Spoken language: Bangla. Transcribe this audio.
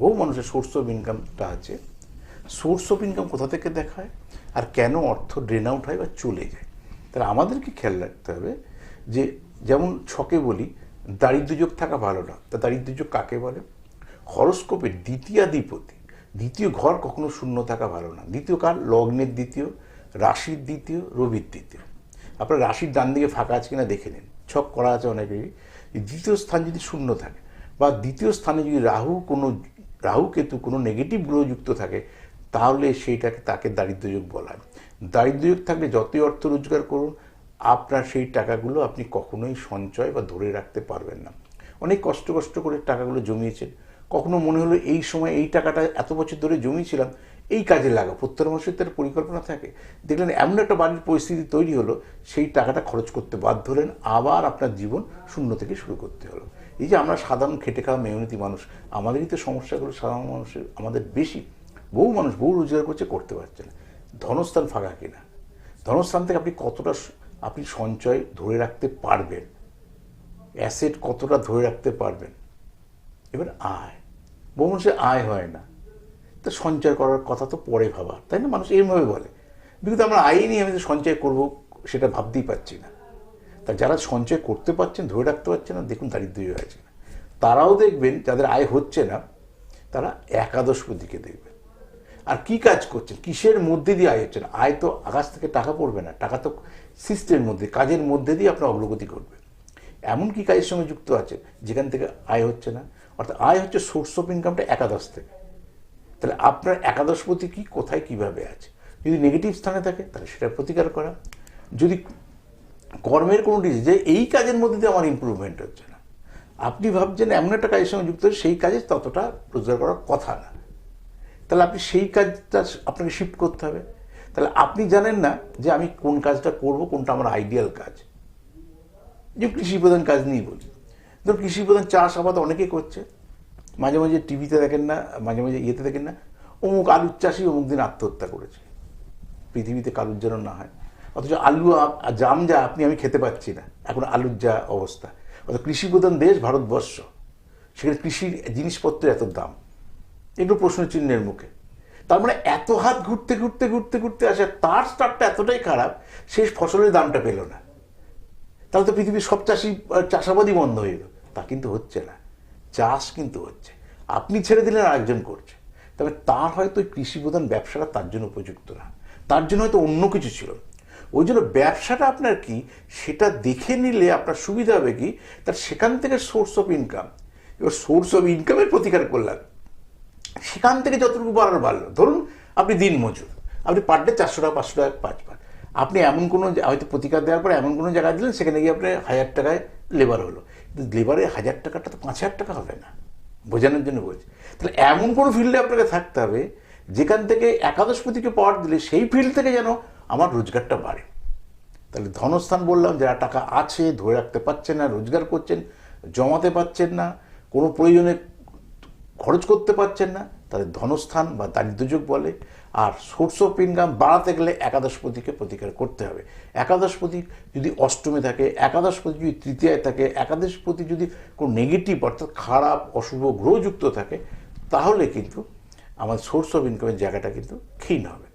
বহু মানুষের সোর্স অফ ইনকামটা আছে। সোর্স অফ ইনকাম কোথা থেকে দেখায় আর কেন অর্থ ড্রেন আউট হয় বা চলে যায়, তাহলে আমাদেরকে খেয়াল রাখতে হবে যে যেমন ছকে বলি দারিদ্র্যযোগ থাকা ভালো না, তা দারিদ্র্যযোগ কাকে বলে? হরস্কোপের দ্বিতীয়াধিপতি দ্বিতীয় ঘর কখনো শূন্য থাকা ভালো না। দ্বিতীয় কার? লগ্নের দ্বিতীয়, রাশির দ্বিতীয়, রবির দ্বিতীয়। আপনার রাশির ডান দিকে ফাঁকা আছে কিনা দেখে নিন, ছক করা আছে অনেকেরই। দ্বিতীয় স্থান যদি শূন্য থাকে বা দ্বিতীয় স্থানে যদি রাহু কেতু কোনো নেগেটিভ গ্রহযুক্ত থাকে, তাহলে তাকে দারিদ্র্যযোগ বলা হয়। দারিদ্র্যযোগ থাকলে যতই অর্থ রোজগার করুন, আপনার সেই টাকাগুলো আপনি কখনোই সঞ্চয় বা ধরে রাখতে পারবেন না। অনেক কষ্ট করে টাকাগুলো জমিয়েছেন, কখনো মনে হলো এই সময় এই টাকাটা এত বছর ধরে জমিয়েছিলাম, এই কাজে লাগা, প্রত্যেক মাসের তার পরিকল্পনা থাকে, দেখলেন এমন একটা বাড়ির পরিস্থিতি তৈরি হলো, সেই টাকাটা খরচ করতে বাধ্য হলেন, আবার আপনার জীবন শূন্য থেকে শুরু করতে হলো। এই যে আমরা সাধারণ খেটে খাওয়া মেহনতি মানুষ, আমাদেরই তো সমস্যাগুলো সাধারণ মানুষের আমাদের বেশি। বহু মানুষ বহু রোজগার করতে পারছে না। ধনস্থান ফাঁকা কিনা, ধনস্থান থেকে আপনি সঞ্চয় ধরে রাখতে পারবেন, অ্যাসেট কতটা ধরে রাখতে পারবেন। এবার আয়, বহু মানুষের আয় হয় না, তো সঞ্চয় করার কথা তো পরে ভাবা, তাই না? মানুষ এইভাবে বলে, কিন্তু আমরা আয় নিয়ে আমি যে সঞ্চয় করব সেটা ভাবতেই পারছি না। তা যারা সঞ্চয় করতে পারছেন, ধরে রাখতে পারছেন না, দেখুন দারিদ্র্য হয়েছে না। তারাও দেখবেন যাদের আয় হচ্ছে না, তারা একাদশপতিকে দেখবেন। আর কি কাজ করছেন, কিসের মধ্যে দিয়ে আয় হচ্ছে না? আয় তো আকাশ থেকে টাকা পড়বে না, টাকা তো সিস্টেমের মধ্যে, কাজের মধ্যে দিয়ে আপনার অগ্রগতি করবে। এমন কি কাজের সঙ্গে যুক্ত আছে যেখান থেকে আয় হচ্ছে না? অর্থাৎ আয় হচ্ছে সোর্স অফ ইনকামটা একাদশ থেকে। তাহলে আপনার একাদশপতি কি, কোথায়, কিভাবে আছে? যদি নেগেটিভ স্থানে থাকে তাহলে সেটা প্রতিকার করা। যদি কর্মের কোনো যে এই কাজের মধ্যে দিয়ে আমার ইমপ্রুভমেন্ট হচ্ছে না, আপনি ভাবছেন এমন একটা কাজের সঙ্গে যুক্ত সেই কাজে ততটা রোজগার করার কথা না, তাহলে আপনি সেই কাজটা আপনাকে শিফট করতে হবে। তাহলে আপনি জানেন না যে আমি কোন কাজটা করব, কোনটা আমার আইডিয়াল কাজ। যে কৃষিপ্রধান কাজ নিয়েই বলি, ধরুন কৃষিপ্রধান চাষ আবাদ অনেকেই করছে, মাঝে মাঝে টিভিতে দেখেন না, মাঝে মাঝে ইয়েতে দেখেন না, অমুক আলুর চাষি অমুক দিন আত্মহত্যা করেছে, পৃথিবীতে কালুর যেন না হয়। অথচ আলু জাম যা আমি খেতে পাচ্ছি না, এখন আলুর যা অবস্থা। অর্থাৎ কৃষিপ্রধান দেশ ভারতবর্ষ, সেখানে কৃষির জিনিসপত্রের এত দাম, এগুলো প্রশ্নচিহ্নের মুখে। তার মানে এত হাত ঘুরতে আসে, তার স্টার্টটা এতটাই খারাপ, শেষ ফসলের দামটা পেল না। তাহলে তো পৃথিবীর সব চাষাবাদই বন্ধ হয়ে গেল। তা কিন্তু হচ্ছে না, চাষ কিন্তু হচ্ছে, আপনি ছেড়ে দিলেন আরেকজন করছে। তবে তার হয়তো ওই কৃষিপ্রধান ব্যবসাটা তার জন্য উপযুক্ত না, তার জন্য হয়তো অন্য কিছু ছিল। ওই জন্য ব্যবসাটা আপনার কি সেটা দেখে নিলে আপনার সুবিধা হবে কি, তার সেখান থেকে সোর্স অফ ইনকাম। এবার সোর্স অফ ইনকামের প্রতিকার করলাম, সেখান থেকে যতটুকু বাড়লো। ধরুন আপনি দিন মজুর, আপনি পার ডে 400 টাকা 500 টাকা 5 বার, আপনি এমন কোনো হয়তো প্রতিকার দেওয়ার পর এমন কোনো জায়গায় দিলেন, সেখানে গিয়ে আপনার 1000 টাকায় লেবার হলো, কিন্তু লেবারে 1000 টাকাটা তো 5000 টাকা হবে না, বোঝানোর জন্য বলছি। তাহলে এমন কোনো ফিল্ডে আপনাকে থাকতে হবে যেখান থেকে একাদশপতিকে পাওয়ার দিলে সেই ফিল্ড থেকে যেন আমার রোজগারটা বাড়ে। তাহলে ধনস্থান বললাম, যারা টাকা আছে ধরে রাখতে পারছেন না, রোজগার করছেন জমাতে পারছেন না, কোনো প্রয়োজনে খরচ করতে পারছেন না, তাদের ধনস্থান বা দারিদ্র্যযোগ বলে। আর সোর্স অফ ইনকাম বাড়াতে গেলে একাদশপতিকে প্রতিকার করতে হবে। একাদশপতি যদি অষ্টমে থাকে, একাদশপতি যদি তৃতীয়ায় থাকে, একাদশপতি যদি কোনো নেগেটিভ অর্থাৎ খারাপ অশুভ গ্রহযুক্ত থাকে, তাহলে কিন্তু আমার সোর্স অফ ইনকামের জায়গাটা কিন্তু ক্ষীণ হবে।